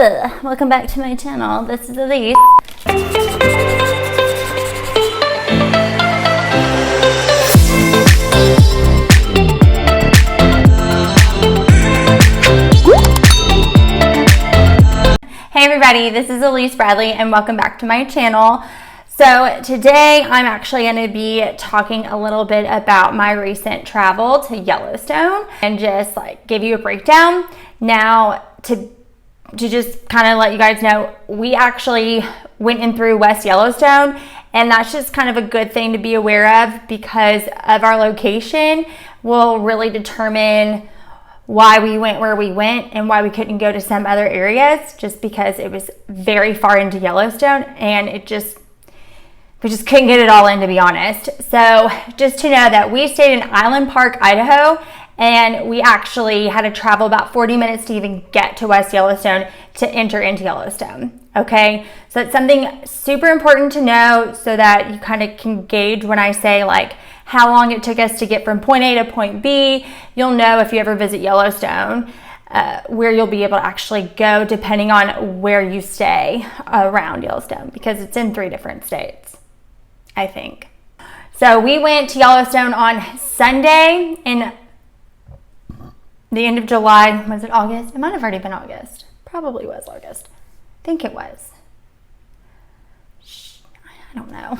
Welcome back to my channel. This is Elyse. Hey everybody, this is Elyse Bradley and welcome back to my channel. So today I'm actually going to be talking a little bit about my recent travel to Yellowstone and just like give you a breakdown. Now to just kind of let you guys know, we actually went in through West Yellowstone, and that's just kind of a good thing to be aware of because of our location will really determine why we went where we went and why we couldn't go to some other areas, just because it was very far into Yellowstone and we just couldn't get it all in, to be honest. So just to know that we stayed in Island Park, Idaho, and we actually had to travel about 40 minutes to even get to West Yellowstone to enter into Yellowstone. Okay, so it's something super important to know so that you kind of can gauge when I say like how long it took us to get from point A to point B. You'll know if you ever visit Yellowstone where you'll be able to actually go depending on where you stay around Yellowstone, because it's in 3 different states, I think. So we went to Yellowstone on Sunday in the end of July. Was it August? It might have already been August. Probably was August. I think it was. I don't know.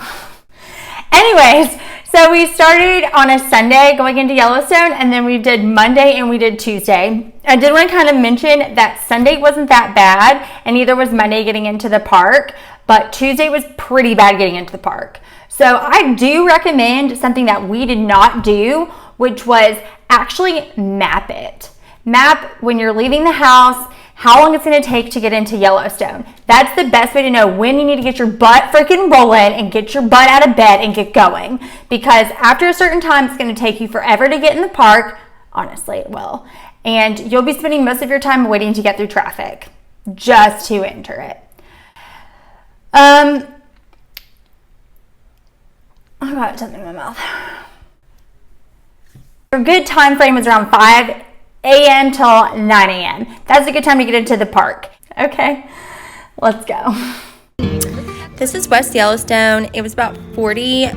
Anyways, so we started on a Sunday going into Yellowstone, and then we did Monday and we did Tuesday. I did want to kind of mention that Sunday wasn't that bad, and neither was Monday getting into the park, but Tuesday was pretty bad getting into the park. So I do recommend something that we did not do, which was actually map it. Map when you're leaving the house, how long it's going to take to get into Yellowstone. That's the best way to know when you need to get your butt freaking rolling and get your butt out of bed and get going. Because after a certain time, it's going to take you forever to get in the park. Honestly, it will. And you'll be spending most of your time waiting to get through traffic just to enter it. I got something in my mouth. A good time frame is around 5 a.m. till 9 a.m. That's a good time to get into the park. Okay, let's go. This is West Yellowstone. It was about 40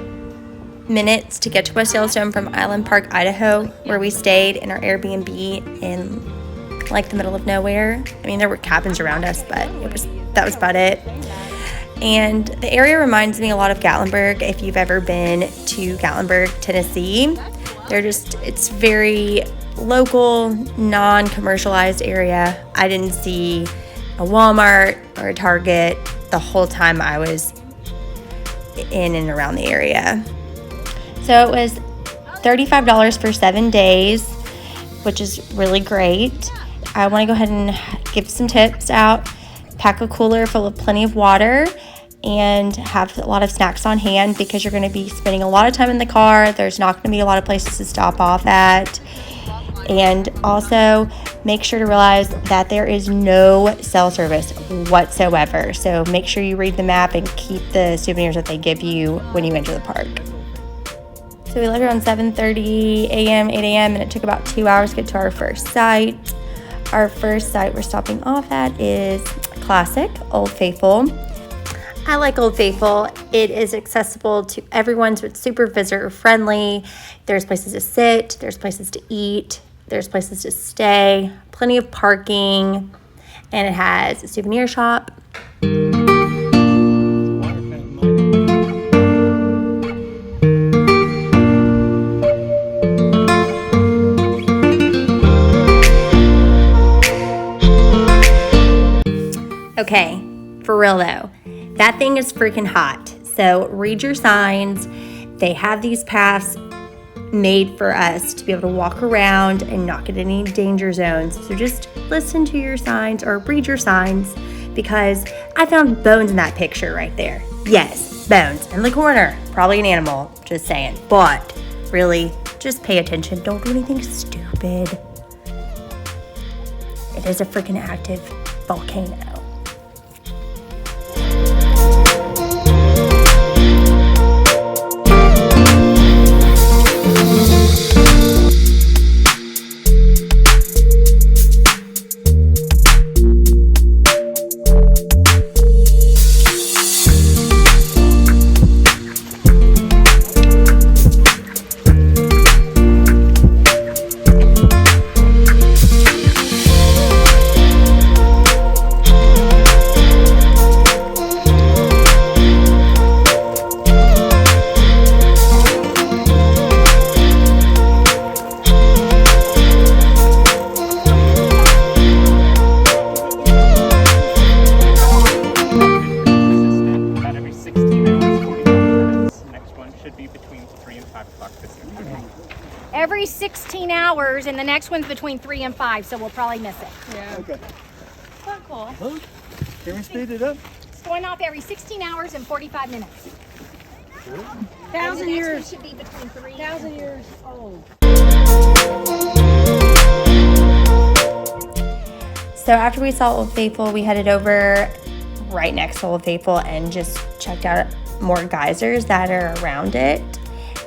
minutes to get to West Yellowstone from Island Park, Idaho, where we stayed in our Airbnb in like the middle of nowhere. I mean, there were cabins around us, but that was about it. And the area reminds me a lot of Gatlinburg. If you've ever been to Gatlinburg, Tennessee, it's very local, non-commercialized area. I didn't see a Walmart or a Target the whole time I was in and around the area. So it was $35 for 7 days, which is really great. I want to go ahead and give some tips out. Pack a cooler full of plenty of water and have a lot of snacks on hand, because you're going to be spending a lot of time in the car. There's not going to be a lot of places to stop off at. And also make sure to realize that there is no cell service whatsoever. So make sure you read the map and keep the souvenirs that they give you when you enter the park. So we left around 7:30 a.m., 8 a.m., and it took about 2 hours to get to our first site. Our first site we're stopping off at is classic Old Faithful. I like Old Faithful. It is accessible to everyone, so it's super visitor friendly. There's places to sit, there's places to eat, there's places to stay, plenty of parking, and it has a souvenir shop. Okay, for real though, that thing is freaking hot. So read your signs. They have these paths made for us to be able to walk around and not get any danger zones. So just listen to your signs or read your signs, because I found bones in that picture right there. Yes, bones in the corner. Probably an animal, just saying. But really, just pay attention. Don't do anything stupid. It is a freaking active volcano. should be between 3 and 5 o'clock this year. Every 16 hours, and the next one's between 3 and 5, so we'll probably miss it. Yeah. Okay. Not cool. Well, can we speed it up? It's going off every 16 hours and 45 minutes. 1,000 years. Should be between 3 1,000 years old. So after we saw Old Faithful, we headed over right next to Old Faithful and just checked out more geysers that are around it.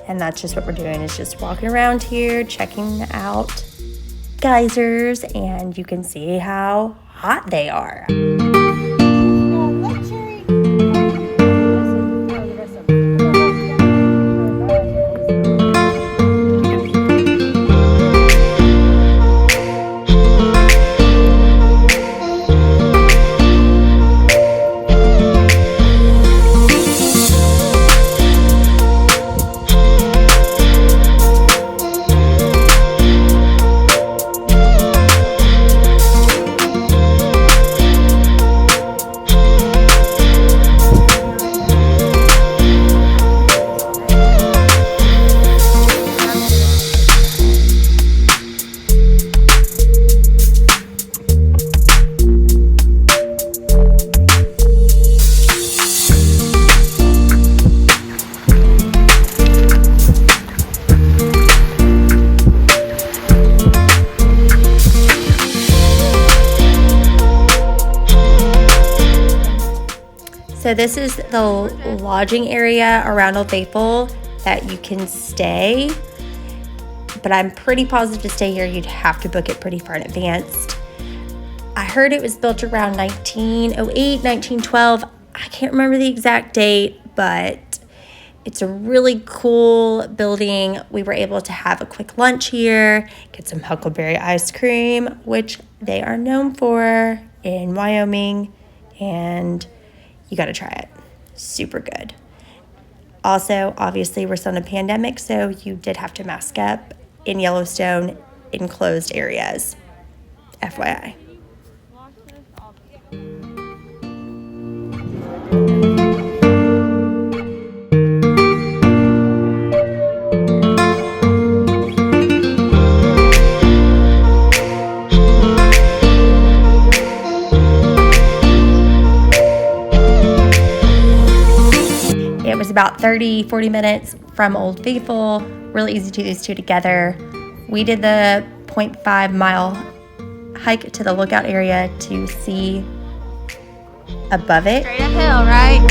And that's just what we're doing, is just walking around here, checking out geysers, and you can see how hot they are. So this is the lodging area around Old Faithful that you can stay, but I'm pretty positive to stay here you'd have to book it pretty far in advance. I heard it was built around 1908, 1912. I can't remember the exact date, but it's a really cool building. We were able to have a quick lunch here, get some huckleberry ice cream, which they are known for in Wyoming, and you got to try it. Super good. Also, obviously, we're still in a pandemic, so you did have to mask up in Yellowstone in closed areas. FYI. It was about 30-40 minutes from Old Faithful. Really easy to do these two together. We did the 0.5 mile hike to the lookout area to see above it. Straight uphill, right?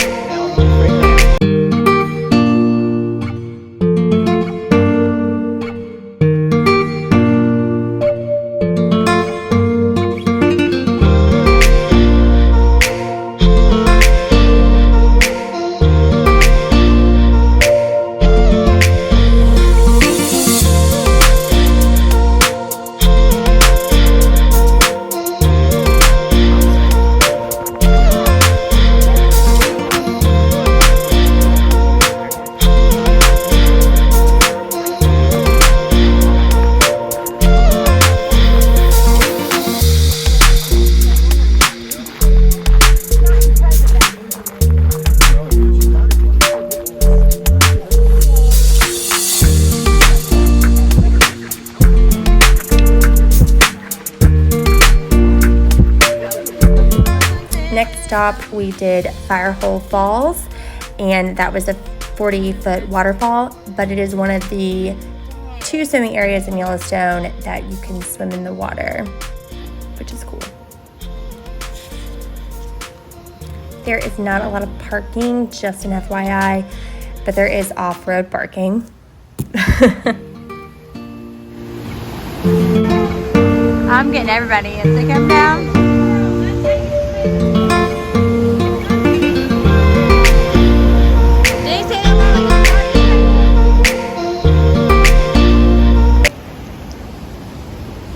Next stop, we did Firehole Falls, and that was a 40-foot waterfall, but it is one of the 2 swimming areas in Yellowstone that you can swim in the water, which is cool. There is not a lot of parking, just an FYI, but there is off-road parking. I'm getting everybody in to come down.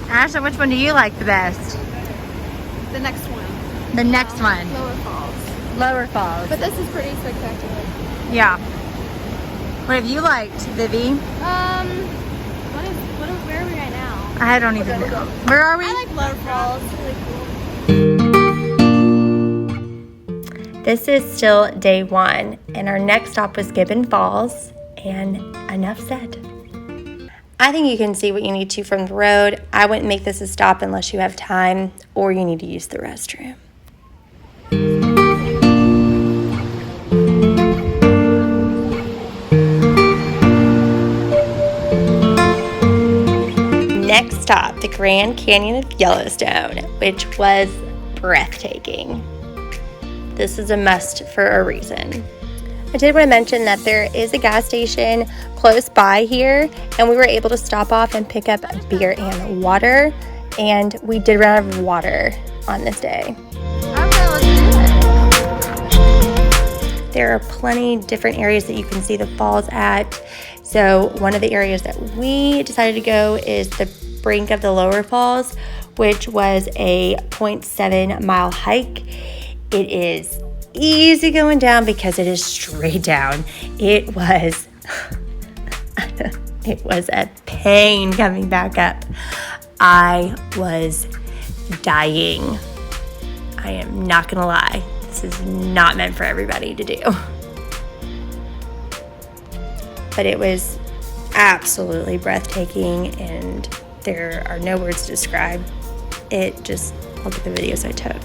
Ashley, which one do you like the best? The next one. The next one. Lower Falls. Lower Falls. But this is pretty spectacular. Yeah. What have you liked, Vivi? Where are we right now? I don't even know. Where are we? I like Lower Falls. It's really cool. This is still day 1, and our next stop was Gibbon Falls, And enough said. I think you can see what you need to from the road. I wouldn't make this a stop unless you have time or you need to use the restroom. Next stop, the Grand Canyon of Yellowstone, which was breathtaking. This is a must for a reason. I did want to mention that there is a gas station close by here, and we were able to stop off and pick up beer and water, and we did run out of water on this day. Okay, let's do it. There are plenty different areas that you can see the falls at. So one of the areas that we decided to go is the Brink of the lower falls, which was a 0.7 mile hike. It is easy going down because it is straight down. It was a pain coming back up. I was dying. I am not gonna lie. This is not meant for everybody to do. But it was absolutely breathtaking, and there are no words to describe it. Just look at the videos I took.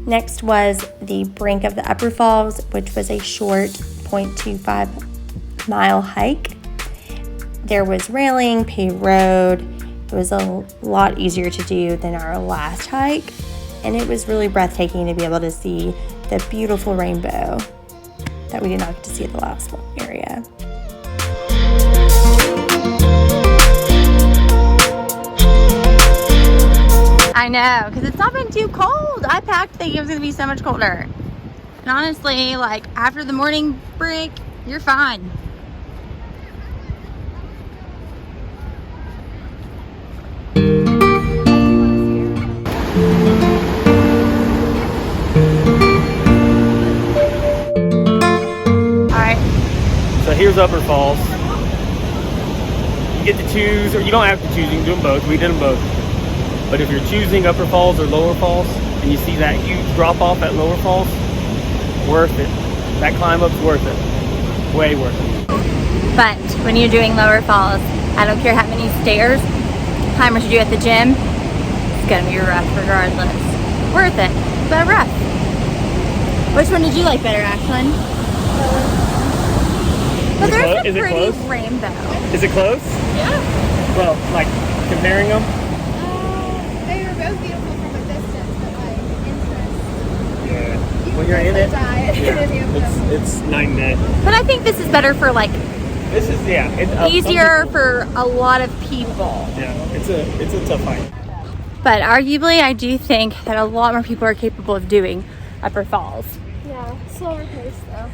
Next was the Brink of the Upper Falls, which was a short 0.25 mile hike. There was railing, paved road. It was a lot easier to do than our last hike, and it was really breathtaking to be able to see the beautiful rainbow that we did not get to see at the last area. I know, because it's not been too cold. I packed thinking it was going to be so much colder. And honestly, like, after the morning break, you're fine. Alright. So here's Upper Falls. You get to choose, or you don't have to choose, you can do them both. We did them both. But if you're choosing Upper Falls or Lower Falls, and you see that huge drop off at Lower Falls, worth it. That climb up's worth it. Way worth it. But when you're doing Lower Falls, I don't care how many stairs climbers you do at the gym, it's gonna be rough regardless. Worth it, but rough. Which one did you like better, Ashlyn? But there's a pretty rainbow. Is it close? Yeah. Well, like comparing them? They were both beautiful from a distance, but like interest. Yeah. When you're in it, it's night and day. But I think this is better for like This is easier for a lot of people. Yeah, it's a tough hike. But arguably, I do think that a lot more people are capable of doing Upper Falls. Yeah, slower pace though.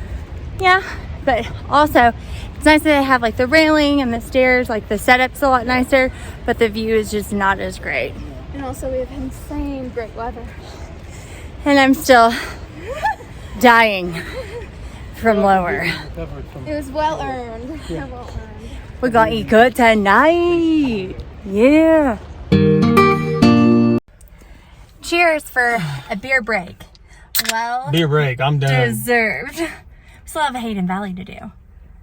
Yeah, but also it's nice that they have like the railing and the stairs. Like the setup's a lot nicer, but the view is just not as great. And also we have insane great weather. And I'm still dying from lower. It was well earned. Yeah. Well earned. We're gonna eat good tonight. Yeah. Cheers for a beer break. Well, Beer break, I'm done. deserved. We still have a Hayden Valley to do. You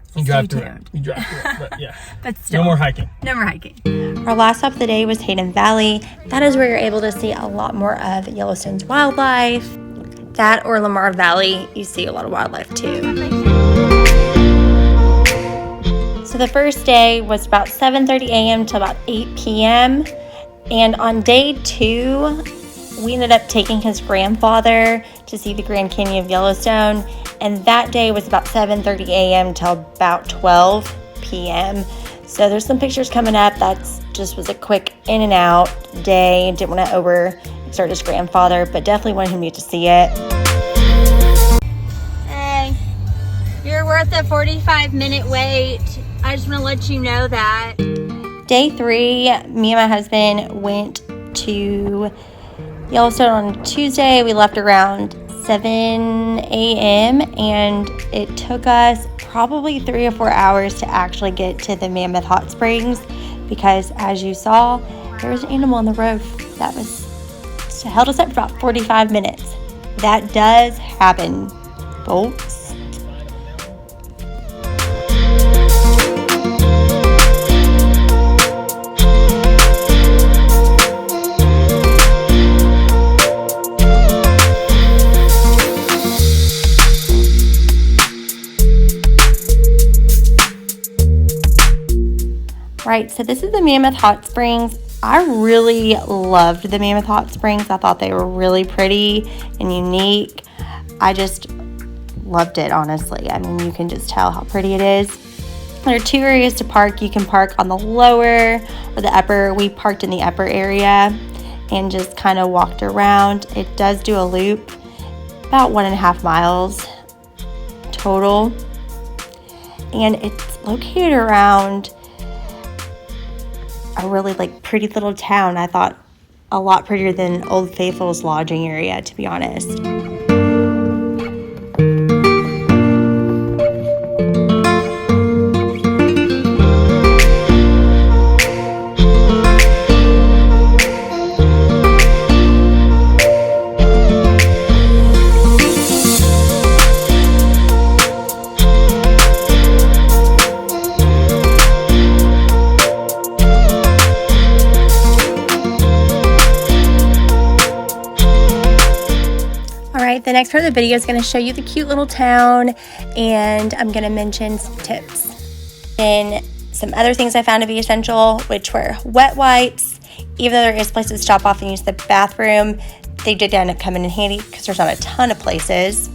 Stay drive through it. tuned. You drive through it, but yeah. But still, No more hiking. no more hiking. Our last stop of the day was Hayden Valley. That is where you're able to see a lot more of Yellowstone's wildlife. That or Lamar Valley, you see a lot of wildlife too. So the first day was about 7:30 a.m. to about 8 p.m. And on day 2, we ended up taking his grandfather to see the Grand Canyon of Yellowstone, and that day was about 7:30 a.m. till about 12 p.m. So there's some pictures coming up. That's just was a quick in and out day. Didn't want to overexert his grandfather, but definitely wanted him to get to see it. Hey, you're worth a 45-minute wait. I just want to let you know that. Day 3, me and my husband went to Yellowstone on Tuesday. We left around 7 a.m. and it took us probably 3 or 4 hours to actually get to the Mammoth Hot Springs because, as you saw, there was an animal on the road that held us up for about 45 minutes. That does happen, folks. Right, so this is the Mammoth Hot Springs. I really loved the Mammoth Hot Springs. I thought they were really pretty and unique. I just loved it, honestly. I mean, you can just tell how pretty it is. There are 2 areas to park. You can park on the lower or the upper. We parked in the upper area and just kind of walked around. It does do a loop, about 1.5 miles total. And it's located around a really pretty little town. I thought a lot prettier than Old Faithful's lodging area, to be honest. The next part of the video is going to show you the cute little town, and I'm going to mention some tips. And some other things I found to be essential, which were wet wipes. Even though there is places to stop off and use the bathroom, they did end up coming in handy because there's not a ton of places.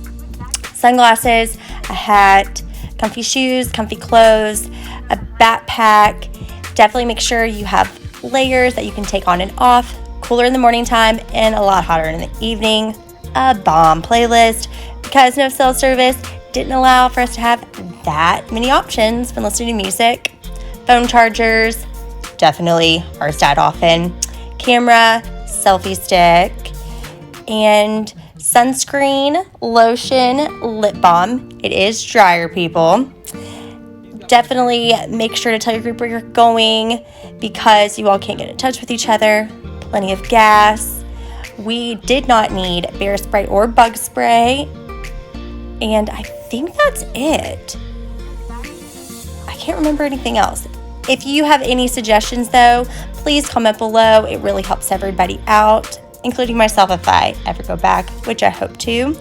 Sunglasses, a hat, comfy shoes, comfy clothes, a backpack. Definitely make sure you have layers that you can take on and off. Cooler in the morning time and a lot hotter in the evening. A bomb playlist, because no cell service didn't allow for us to have that many options when listening to music. Phone chargers, definitely our stat often. Camera, selfie stick, and sunscreen, lotion, lip balm. It is drier, people. Definitely make sure to tell your group where you're going because you all can't get in touch with each other. Plenty of gas. We did not need bear spray or bug spray. And I think that's it. I can't remember anything else. If you have any suggestions, though, please comment below. It really helps everybody out, including myself if I ever go back, which I hope to.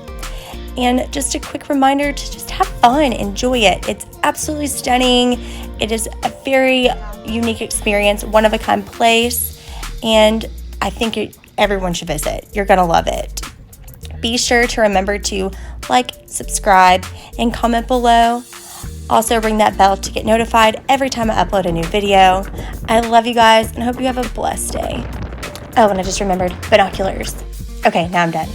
And just a quick reminder to just have fun, enjoy it. It's absolutely stunning. It is a very unique experience, one-of-a-kind place, and I think everyone should visit. You're gonna love it. Be sure to remember to like, subscribe, and comment below. Also ring that bell to get notified every time I upload a new video. I love you guys and hope you have a blessed day. Oh, and I just remembered binoculars. Okay, now I'm done.